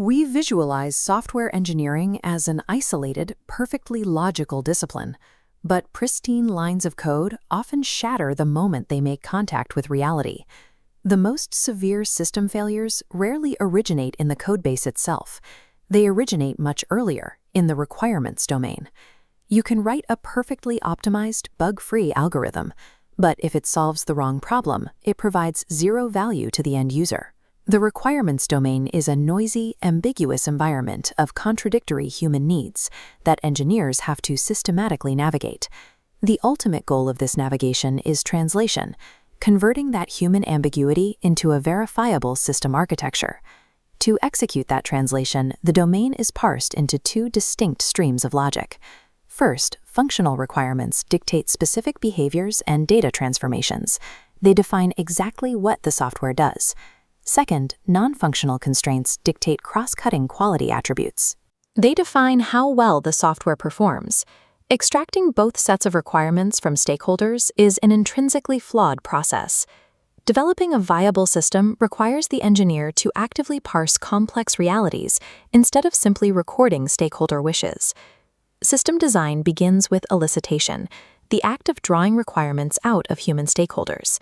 We visualize software engineering as an isolated, perfectly logical discipline, but pristine lines of code often shatter the moment they make contact with reality. The most severe system failures rarely originate in the codebase itself. They originate much earlier, in the requirements domain. You can write a perfectly optimized, bug-free algorithm, but if it solves the wrong problem, it provides zero value to the end user. The requirements domain is a noisy, ambiguous environment of contradictory human needs that engineers have to systematically navigate. The ultimate goal of this navigation is translation, converting that human ambiguity into a verifiable system architecture. To execute that translation, the domain is parsed into two distinct streams of logic. First, functional requirements dictate specific behaviors and data transformations. They define exactly what the software does. Second, non-functional constraints dictate cross-cutting quality attributes. They define how well the software performs. Extracting both sets of requirements from stakeholders is an intrinsically flawed process. Developing a viable system requires the engineer to actively parse complex realities instead of simply recording stakeholder wishes. System design begins with elicitation, the act of drawing requirements out of human stakeholders.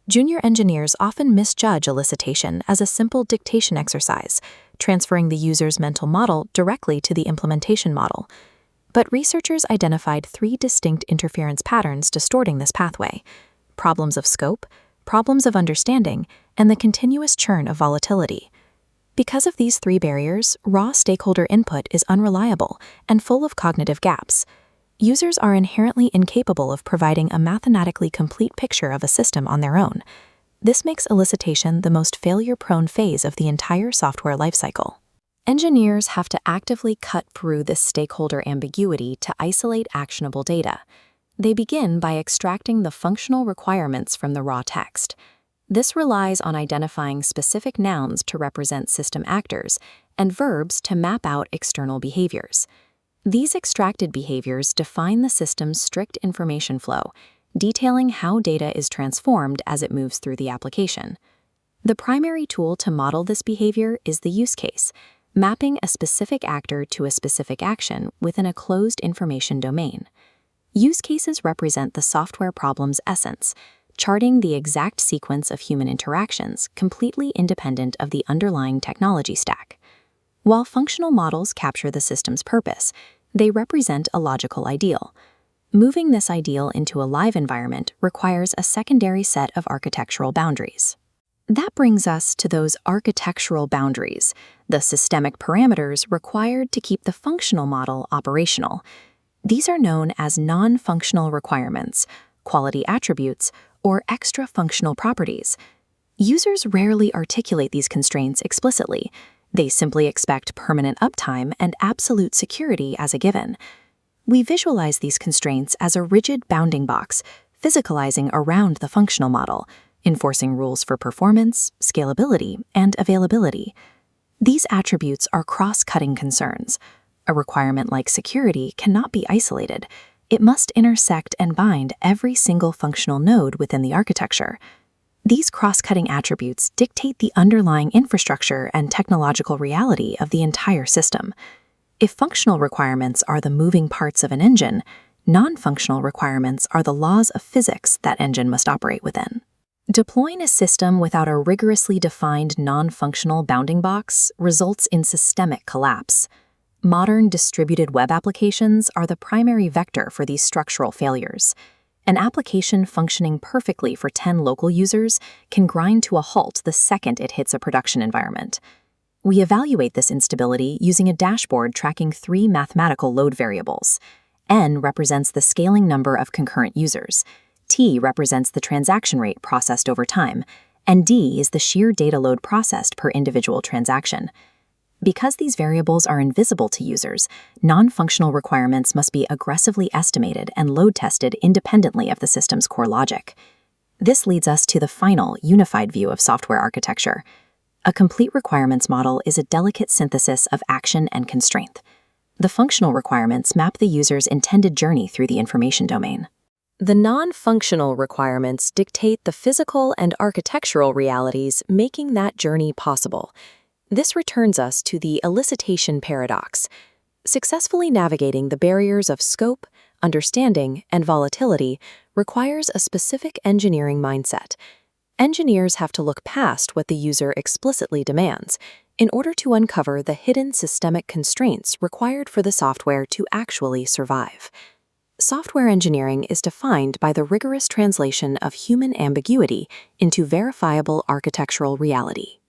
Junior engineers often misjudge elicitation as a simple dictation exercise, transferring the user's mental model directly to the implementation model. But researchers identified three distinct interference patterns distorting this pathway: problems of scope, problems of understanding, and the continuous churn of volatility. Because of these three barriers, raw stakeholder input is unreliable and full of cognitive gaps. Users are inherently incapable of providing a mathematically complete picture of a system on their own. This makes elicitation the most failure-prone phase of the entire software lifecycle. Engineers have to actively cut through this stakeholder ambiguity to isolate actionable data. They begin by extracting the functional requirements from the raw text. This relies on identifying specific nouns to represent system actors and verbs to map out external behaviors. These extracted behaviors define the system's strict information flow, detailing how data is transformed as it moves through the application. The primary tool to model this behavior is the use case, mapping a specific actor to a specific action within a closed information domain. Use cases represent the software problem's essence, charting the exact sequence of human interactions completely independent of the underlying technology stack. While functional models capture the system's purpose, they represent a logical ideal. Moving this ideal into a live environment requires a secondary set of architectural boundaries. That brings us to those architectural boundaries, the systemic parameters required to keep the functional model operational. These are known as non-functional requirements, quality attributes, or extra functional properties. Users rarely articulate these constraints explicitly. They simply expect permanent uptime and absolute security as a given. We visualize these constraints as a rigid bounding box, physicalizing around the functional model, enforcing rules for performance, scalability, and availability. These attributes are cross-cutting concerns. A requirement like security cannot be isolated. It must intersect and bind every single functional node within the architecture. These cross-cutting attributes dictate the underlying infrastructure and technological reality of the entire system. If functional requirements are the moving parts of an engine, non-functional requirements are the laws of physics that engine must operate within. Deploying a system without a rigorously defined non-functional bounding box results in systemic collapse. Modern distributed web applications are the primary vector for these structural failures. An application functioning perfectly for 10 local users can grind to a halt the second it hits a production environment. We evaluate this instability using a dashboard tracking three mathematical load variables. N represents the scaling number of concurrent users, T represents the transaction rate processed over time, and D is the sheer data load processed per individual transaction. Because these variables are invisible to users, non-functional requirements must be aggressively estimated and load-tested independently of the system's core logic. This leads us to the final, unified view of software architecture. A complete requirements model is a delicate synthesis of action and constraint. The functional requirements map the user's intended journey through the information domain. The non-functional requirements dictate the physical and architectural realities making that journey possible. This returns us to the elicitation paradox. Successfully navigating the barriers of scope, understanding, and volatility requires a specific engineering mindset. Engineers have to look past what the user explicitly demands in order to uncover the hidden systemic constraints required for the software to actually survive. Software engineering is defined by the rigorous translation of human ambiguity into verifiable architectural reality.